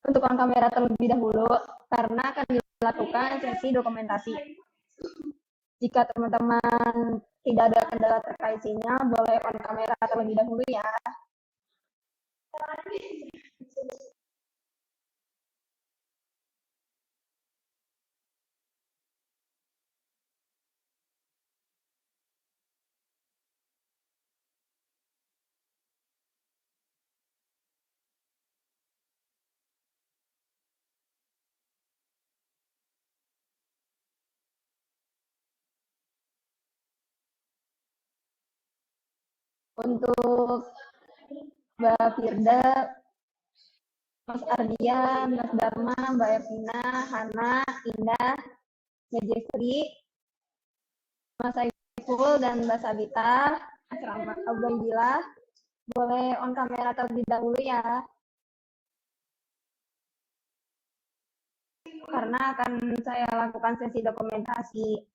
untuk on kamera terlebih dahulu karena akan dilakukan sesi dokumentasi. Jika teman-teman tidak ada kendala terkait sinyal, boleh on kamera terlebih dahulu ya. Untuk Mbak Firda, Mas Ardian, Mas Dharma, Mbak Evina, Hana, Indah, Mbak Jeffrey, Mas Saiful, dan Mbak Sabita, Mas Rahmat Abdullah, boleh on kamera terlebih dahulu ya, karena akan saya lakukan sesi dokumentasi.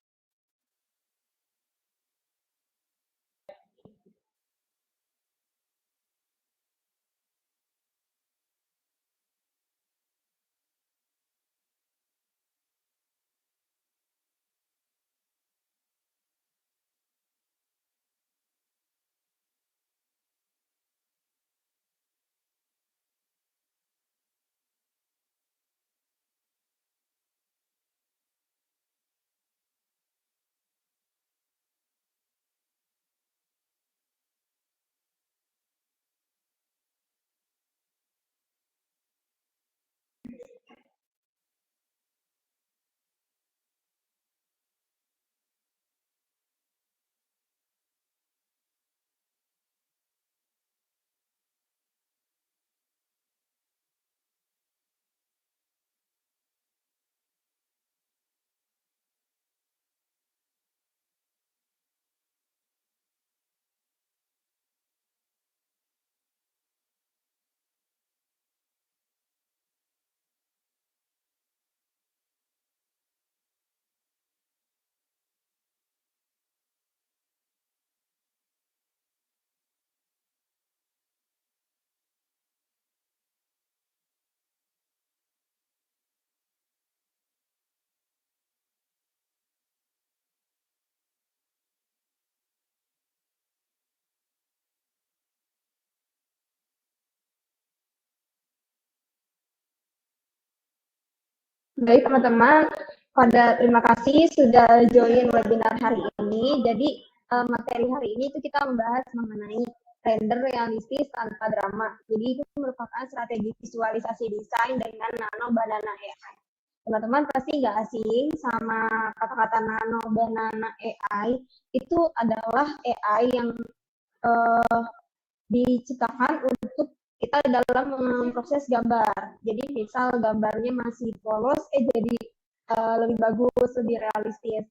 Baik teman-teman, terima kasih sudah join webinar hari ini. Jadi materi hari ini itu kita membahas mengenai render realistis tanpa drama. Jadi itu merupakan strategi visualisasi desain dengan Nano Banana AI. Teman-teman pasti nggak asing sama kata-kata Nano Banana AI. Itu adalah AI yang diciptakan untuk kita dalam memproses gambar. Jadi misal gambarnya masih polos, jadi lebih bagus, lebih realistis.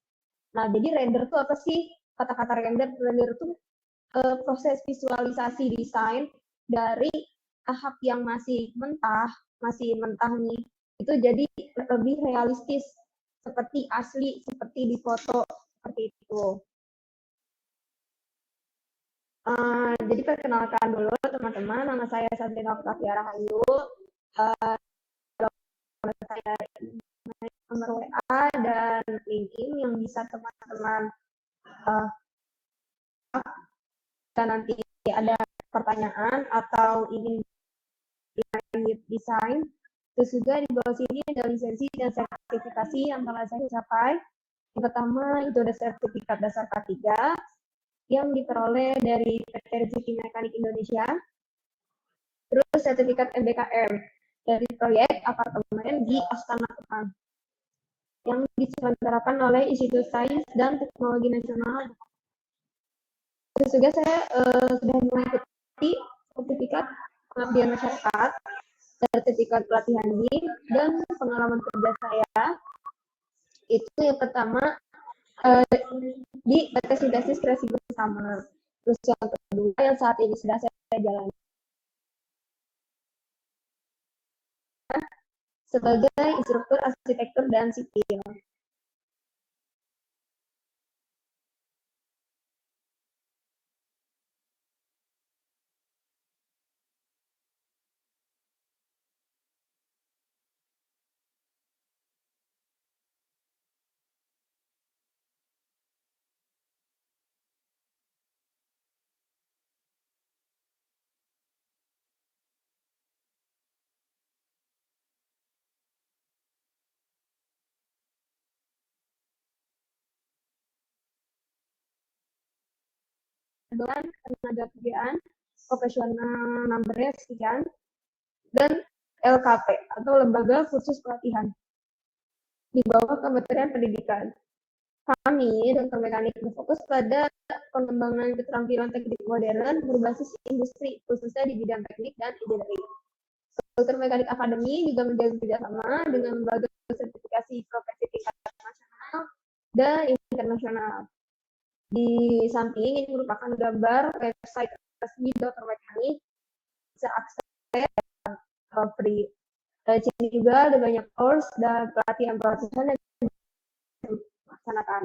Nah, jadi render itu apa sih? Kata-kata render itu proses visualisasi desain dari tahap yang masih mentah nih, itu jadi lebih realistis, seperti asli, seperti di foto, seperti itu. Jadi perkenalkan dulu teman-teman, nama saya Sabrina Oktaviara Hayu. Saya nomor WA dan LinkedIn yang bisa teman-teman jika nanti ada pertanyaan atau ingin desain. Terus juga di bawah sini ada lisensi dan sertifikasi yang telah saya capai. Yang pertama itu ada sertifikat dasar K3 yang diperoleh dari PT Rezeki Mekanik Indonesia. Terus sertifikat MBKM dari proyek apartemen di Astana Kepang yang diselenggarakan oleh Institut Sains dan Teknologi Nasional. Terus juga saya sudah mengikuti sertifikat pengabdian masyarakat, sertifikat pelatihan BIM, dan pengalaman kerja saya itu yang pertama di PT Sintesis Kreasi Bersama. Terus yang kedua yang saat ini sudah saya jalani sebagai instruktur arsitektur dan sipil. dengan tenaga kerjaan profesional numbernya sekian, dan LKP atau Lembaga Kursus Pelatihan di bawah Kementerian Pendidikan. Kami, Dokter Mekanik, berfokus pada pengembangan keterampilan teknik modern berbasis industri, khususnya di bidang teknik dan engineering. Dokter Mekanik Academy juga menjalin kerjasama dengan lembaga sertifikasi profesi tingkat nasional dan internasional. Di samping ini merupakan gambar website resmi Dokter Mekanik, bisa akses free. Di sini juga ada banyak course dan pelatihan-pelatihan yang dilaksanakan.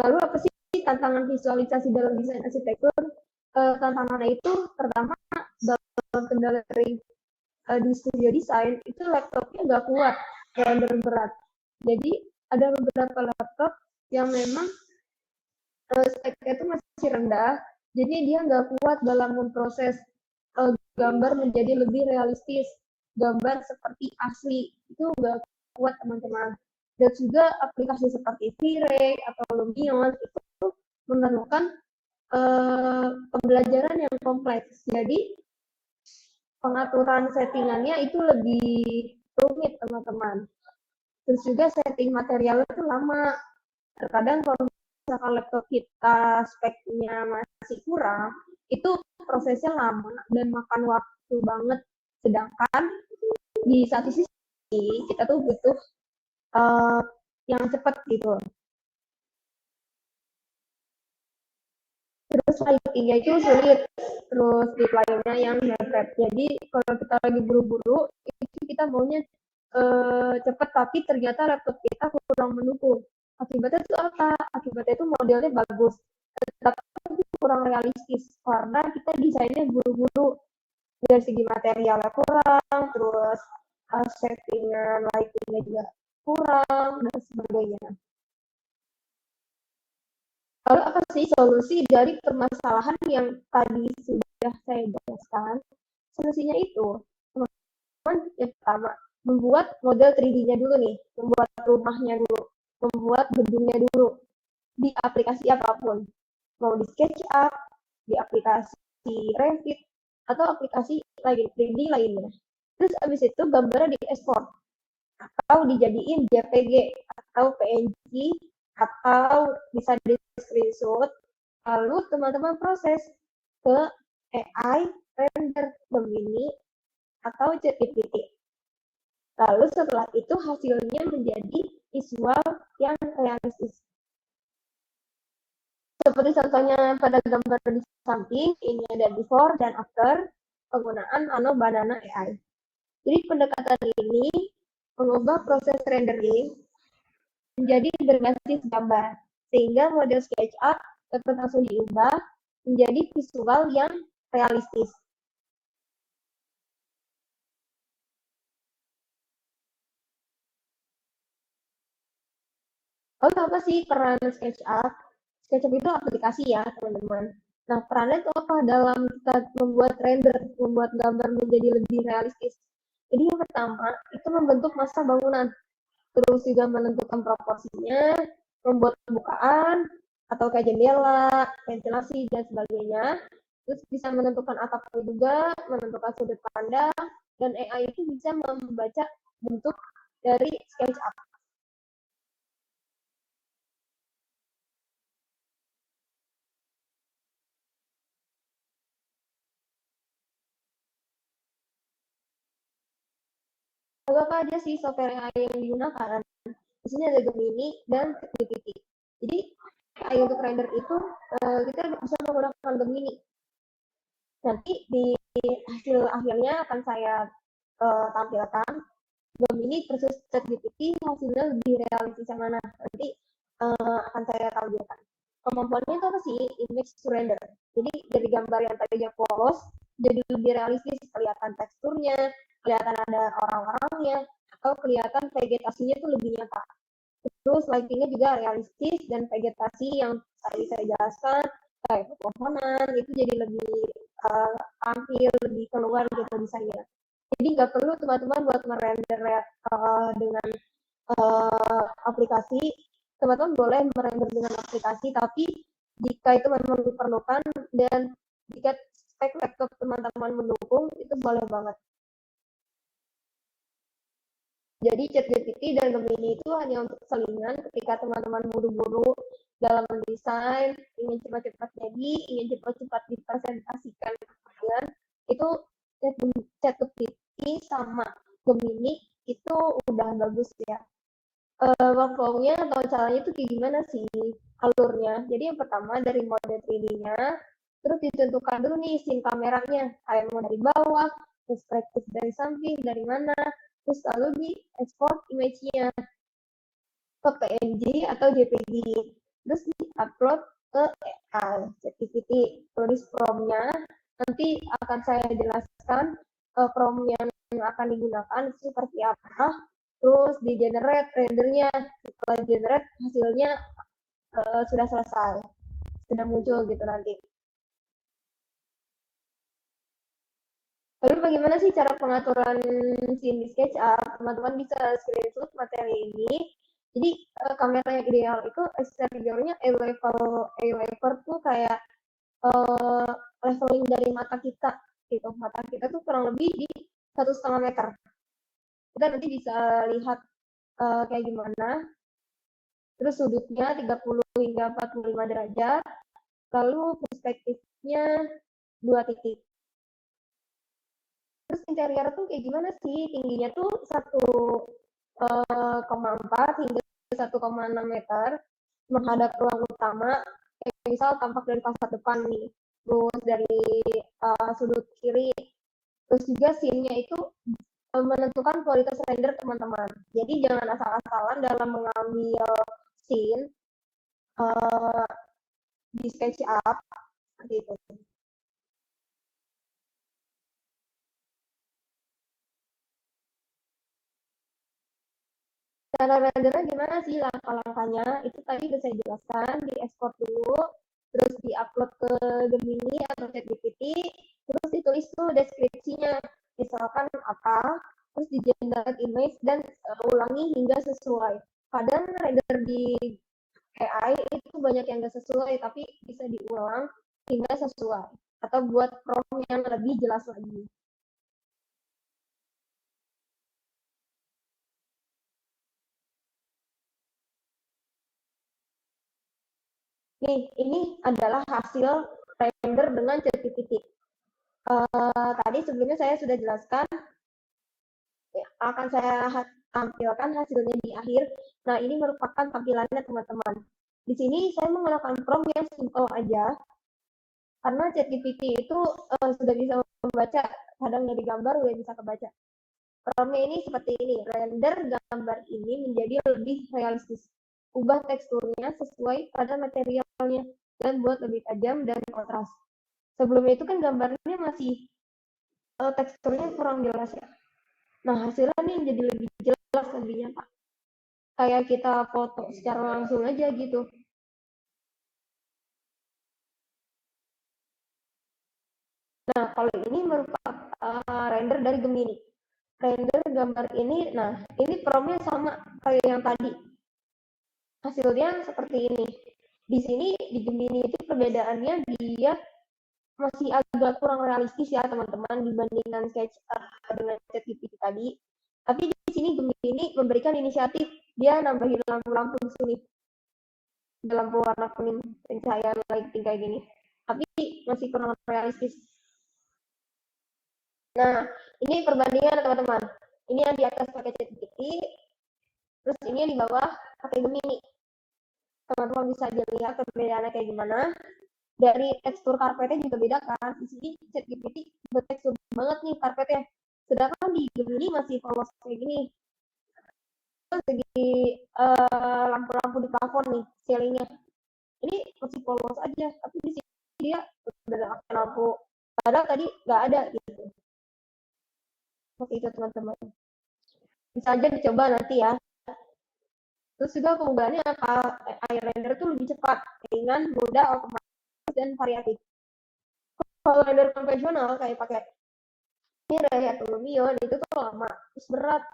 Lalu apa sih tantangan visualisasi dalam desain arsitektur? Tantangannya itu pertama dalam kendala di studio desain itu laptopnya nggak kuat, berat. Jadi ada beberapa laptop yang memang speknya itu masih rendah, jadi dia nggak kuat dalam memproses gambar menjadi lebih realistis, gambar seperti asli itu nggak kuat teman-teman. Dan juga aplikasi seperti V-Ray atau Lumion itu memerlukan pembelajaran yang kompleks. Jadi pengaturan settingannya itu lebih rumit teman-teman. Terus juga setting material itu lama. Terkadang kalau misalkan laptop kita speknya masih kurang, itu prosesnya lama dan makan waktu banget. Sedangkan di satu sisi kita tuh butuh yang cepat gitu. Terus lightingnya itu sulit, terus deadline-nya yang mepet. Jadi kalau kita lagi buru-buru, itu kita maunya cepat, tapi ternyata laptop kita kurang mendukung. Akibatnya itu apa? Akibatnya itu modelnya bagus, tapi kurang realistis karena kita desainnya buru-buru, dari segi materialnya kurang, terus settingan lightingnya juga kurang, dan sebagainya. Lalu apa sih solusi dari permasalahan yang tadi sudah saya jelaskan? Solusinya itu, teman-teman, yang pertama, membuat model 3D-nya dulu nih, membuat rumahnya dulu, membuat gedungnya dulu, di aplikasi apapun. Mau di SketchUp, di aplikasi Revit, atau aplikasi lain, 3D lainnya. Terus abis itu gambarnya diekspor, atau dijadiin JPG, atau PNG, atau bisa di screenshot, lalu teman-teman proses ke AI, render, Gemini, atau ChatGPT. Lalu setelah itu hasilnya menjadi visual yang realistis. Seperti contohnya pada gambar di samping, ini ada before dan after penggunaan Nano Banana AI. Jadi pendekatan ini mengubah proses rendering menjadi berbasis gambar, sehingga model SketchUp dapat langsung diubah menjadi visual yang realistis. Lalu apa sih peran SketchUp? SketchUp itu aplikasi ya, teman-teman. Nah, perannya itu apa dalam kita membuat render, membuat gambar menjadi lebih realistis? Jadi yang pertama, itu membentuk massa bangunan, terus juga menentukan proporsinya, membuat pembukaan, atau kayak jendela, ventilasi, dan sebagainya. Terus bisa menentukan atapnya juga, menentukan sudut pandang, dan AI itu bisa membaca bentuk dari SketchUp. Lalu apa aja sih software AI yang digunakan? Di sini ada Gemini dan ChatGPT. Jadi AI untuk render itu kita bisa menggunakan Gemini. Nanti di hasil akhirnya akan saya tampilkan Gemini versus ChatGPT hasilnya lebih realistis yang mana. Nanti akan saya tampilkan. Kemampuannya itu apa sih? Image to render. Jadi dari gambar yang tadinya polos jadi lebih realistis, kelihatan teksturnya, kelihatan ada orang-orangnya, atau kelihatan vegetasinya itu lebih nyata. Terus lightingnya juga realistis dan vegetasi yang tadi saya jelaskan kayak pepohonan itu jadi lebih tampil, lebih keluar gitu desainnya. Jadi nggak perlu teman-teman buat merender dengan aplikasi. Teman-teman boleh merender dengan aplikasi, tapi jika itu memang diperlukan dan jika spek laptop teman-teman mendukung, itu boleh banget. Jadi ChatGPT dan Gemini itu hanya untuk selingan ketika teman-teman buru-buru dalam mendesain, ingin cepat-cepat jadi, ingin cepat-cepat dipresentasikan ke kalian, itu ChatGPT sama Gemini itu udah bagus ya. Workflow-nya atau caranya itu kayak gimana sih alurnya? Jadi yang pertama dari mode 3D-nya, terus ditentukan dulu nih scene kameranya, kayak mau dari bawah, perspektif dari samping, dari mana, terus lalu di export image-nya ke PNG atau JPG, terus di-upload ke AI, ChatGPT, tulis prompt-nya, nanti akan saya jelaskan prompt yang akan digunakan seperti apa, terus di generate rendernya, setelah generate hasilnya sudah selesai, sudah muncul gitu nanti. Lalu bagaimana sih cara pengaturan scene di SketchUp? Teman-teman bisa screenshot materi ini. Jadi kamera yang ideal itu eksteriornya eye level tuh kayak leveling dari mata kita gitu. Mata kita tuh kurang lebih di 1,5 meter. Kita nanti bisa lihat kayak gimana. Terus sudutnya 30 hingga 45 derajat. Lalu perspektifnya 2 titik. Terus interior tuh kayak gimana sih? Tingginya tuh 1,4 hingga 1,6 meter menghadap ruang utama. Misal tampak dari fasad depan nih, terus dari sudut kiri. Terus juga scene-nya itu menentukan kualitas render teman-teman. Jadi jangan asal-asalan dalam mengambil scene di SketchUp seperti itu. Cara rendernya gimana sih langkah-langkahnya? Itu tadi udah saya jelaskan, di export dulu, terus di-upload ke Gemini atau ChatGPT, terus ditulis tuh deskripsinya, misalkan apa, terus di-generate image dan ulangi hingga sesuai. Kadang render di AI itu banyak yang nggak sesuai, tapi bisa diulang hingga sesuai. Atau buat prompt yang lebih jelas lagi. Nih, ini adalah hasil render dengan ChatGPT. Tadi sebelumnya saya sudah jelaskan, akan saya tampilkan hasilnya di akhir. Nah, ini merupakan tampilannya teman-teman. Di sini saya menggunakan prompt yang simple aja, karena ChatGPT itu sudah bisa membaca, kadang dari gambar udah bisa kebaca. Prompt-nya ini seperti ini, render gambar ini menjadi lebih realistis. Ubah teksturnya sesuai pada materialnya, dan buat lebih tajam dan kontras. Sebelumnya itu kan gambarnya masih teksturnya kurang jelas ya. Nah, hasilnya nih jadi lebih jelas, lebih nyata. Kayak kita foto secara langsung aja gitu. Nah, kalau ini merupakan render dari Gemini. Render gambar ini, nah ini promnya sama kayak yang tadi. Hasilnya seperti ini. Di sini di Gemini itu perbedaannya dia masih agak kurang realistis ya teman-teman dibandingkan sketch dengan ChatGPT tadi. Tapi di sini Gemini memberikan inisiatif, dia nambahin lampu-lampu di sini. Lampu warna kuning pencahayaan lighting kayak gini. Tapi masih kurang realistis. Nah, ini perbandingan teman-teman. Ini yang di atas pakai ChatGPT, terus ini yang di bawah pakai Gemini. Teman-teman bisa lihat perbedaannya kayak gimana. Dari tekstur karpetnya juga beda kan. Di sini ChatGPT bertekstur banget nih karpetnya. Sedangkan di Gemini masih polos kayak gini. Terus segi lampu-lampu di plafon nih, ceilingnya. Ini masih polos aja, tapi di sini dia udah pakai lampu. Padahal tadi nggak ada gitu. Seperti itu teman-teman. Bisa aja dicoba nanti ya. Terus juga keunggulannya apa? Air render tuh lebih cepat, ringan, mudah, otomatis, dan variatif. Kalau render konvensional kayak pakai Mirai atau Lumion itu tuh lama, terus berat,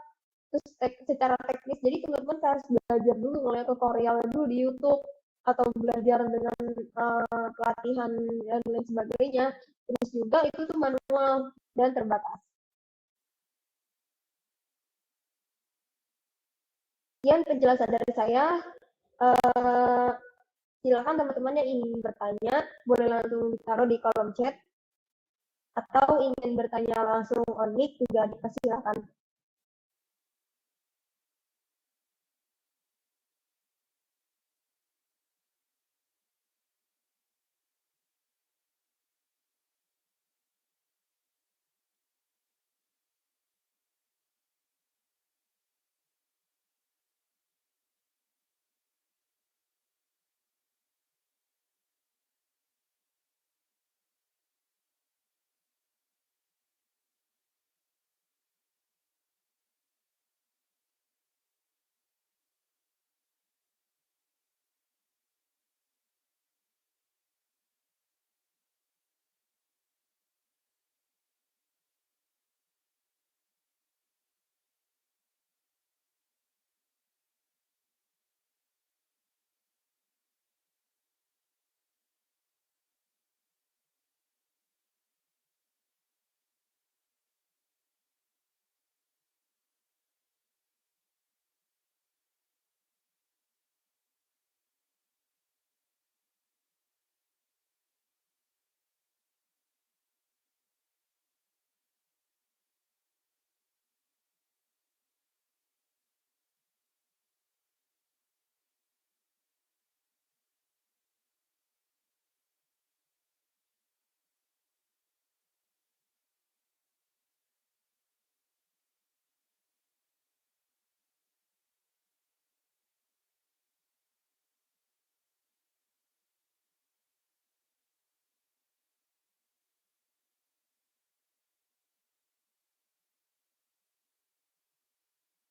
terus secara teknis. Jadi teman-teman harus belajar dulu, mulai tutorial dulu di YouTube. atau belajar dengan pelatihan dan lain sebagainya. Terus juga itu tuh manual dan terbatas. Sekian penjelasan dari saya. Uh, Silakan teman-teman yang ingin bertanya, boleh langsung ditaruh di kolom chat, atau ingin bertanya langsung on mic juga dipersilakan.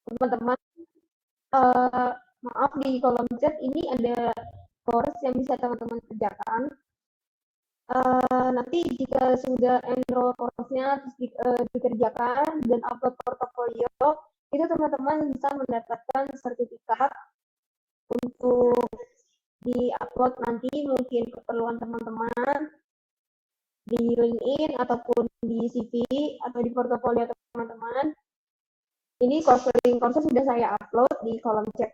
Teman-teman, uh, maaf di kolom chat ini ada course yang bisa teman-teman kerjakan. Nanti jika sudah enroll course-nya terus dikerjakan dan upload portofolio, itu teman-teman bisa mendapatkan sertifikat untuk di-upload nanti mungkin keperluan teman-teman di LinkedIn ataupun di CV atau di portofolio teman-teman. Ini course sudah saya upload di kolom chat.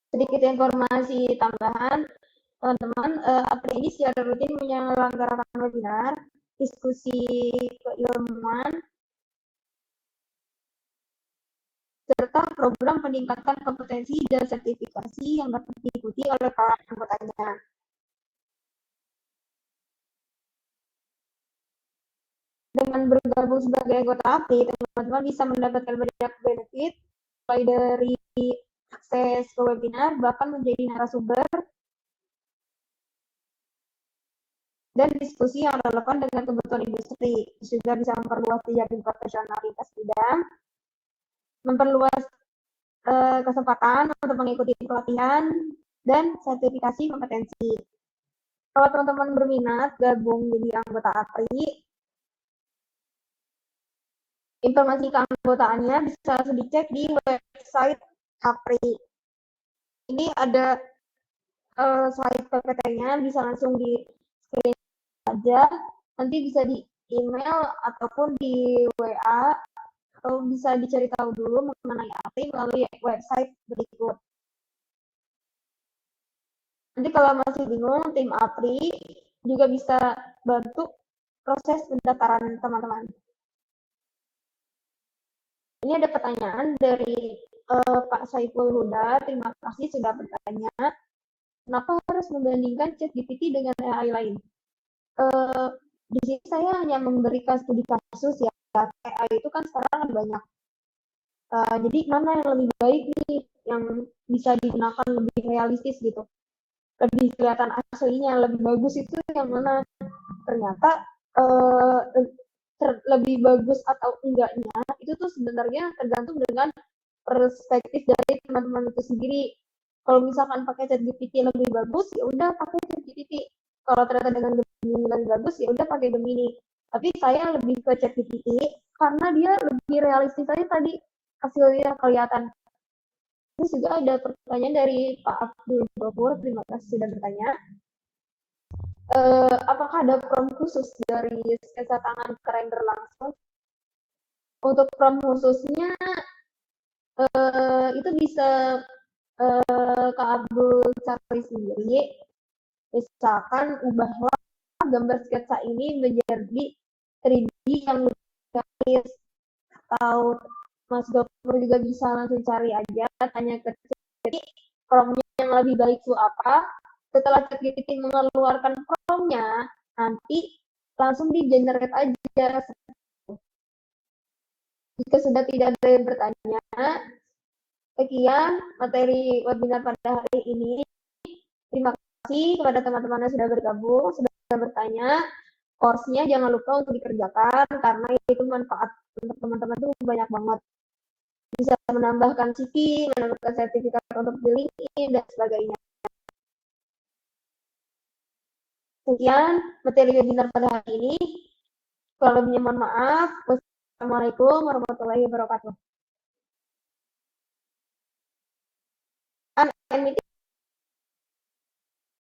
Sedikit informasi tambahan, teman-teman, April ini secara rutin menyelenggarakan webinar, diskusi keilmuan, serta program peningkatan kompetensi dan sertifikasi yang dapat diikuti oleh para anggotanya. Dengan bergabung sebagai anggota API, teman-teman bisa mendapatkan banyak benefit, mulai dari akses ke webinar, bahkan menjadi narasumber, dan diskusi yang relevan dengan kebutuhan industri. Juga bisa memperluas jejaring profesionalitas bidang, memperluas kesempatan untuk mengikuti pelatihan dan sertifikasi kompetensi. Kalau teman-teman berminat gabung jadi anggota APRI, informasi keanggotaannya bisa langsung dicek di website APRI. Ini ada slide PPT-nya, bisa langsung di screen aja. Nanti bisa di email ataupun di WA, atau bisa dicari tahu dulu mengenai APRI melalui website berikut. Nanti kalau masih bingung, tim APRI juga bisa bantu proses pendaftaran teman-teman. Ini ada pertanyaan dari Pak Saiful Huda. Terima kasih sudah bertanya. Kenapa harus membandingkan ChatGPT dengan AI lain? Di sini saya hanya memberikan studi kasus ya. AI itu kan sekarang banyak. Jadi mana yang lebih baik nih, yang bisa digunakan lebih realistis gitu, lebih kelihatan aslinya, lebih bagus itu yang mana? Ternyata lebih bagus atau enggaknya itu tuh sebenarnya tergantung dengan perspektif dari teman-teman itu sendiri. Kalau misalkan pakai ChatGPT lebih bagus, ya udah pakai ChatGPT. Kalau ternyata dengan Gemini lebih bagus, ya udah pakai Gemini. Tapi saya lebih ke ChatGPT karena dia lebih realistis aja tadi hasilnya kelihatan. Terus juga ada pertanyaan dari Pak Abdul Gofur, terima kasih sudah bertanya. Apakah ada prompt khusus dari sketsa tangan ke render langsung? Untuk prompt khususnya itu bisa Kak Abdul cari sendiri. Misalkan ubahlah gambar sketsa ini menjadi 3D yang lebih realistis. Atau Mas Gofur juga bisa langsung cari aja, tanya ke ChatGPT prompt yang lebih baik itu apa. Setelah ChatGPT mengeluarkan prompt-nya, nanti langsung di generate aja. Jika sudah tidak ada yang bertanya, sekian materi webinar pada hari ini. Terima kasih kepada teman-teman yang sudah bergabung, sudah bertanya. Course-nya jangan lupa untuk dikerjakan, karena itu manfaat untuk teman-teman itu banyak banget. Bisa menambahkan CV, menambahkan sertifikat untuk di LinkedIn, dan sebagainya. Sekian materi webinar pada hari ini. Kalau lebihnya mohon maaf. Wassalamualaikum warahmatullahi wabarakatuh.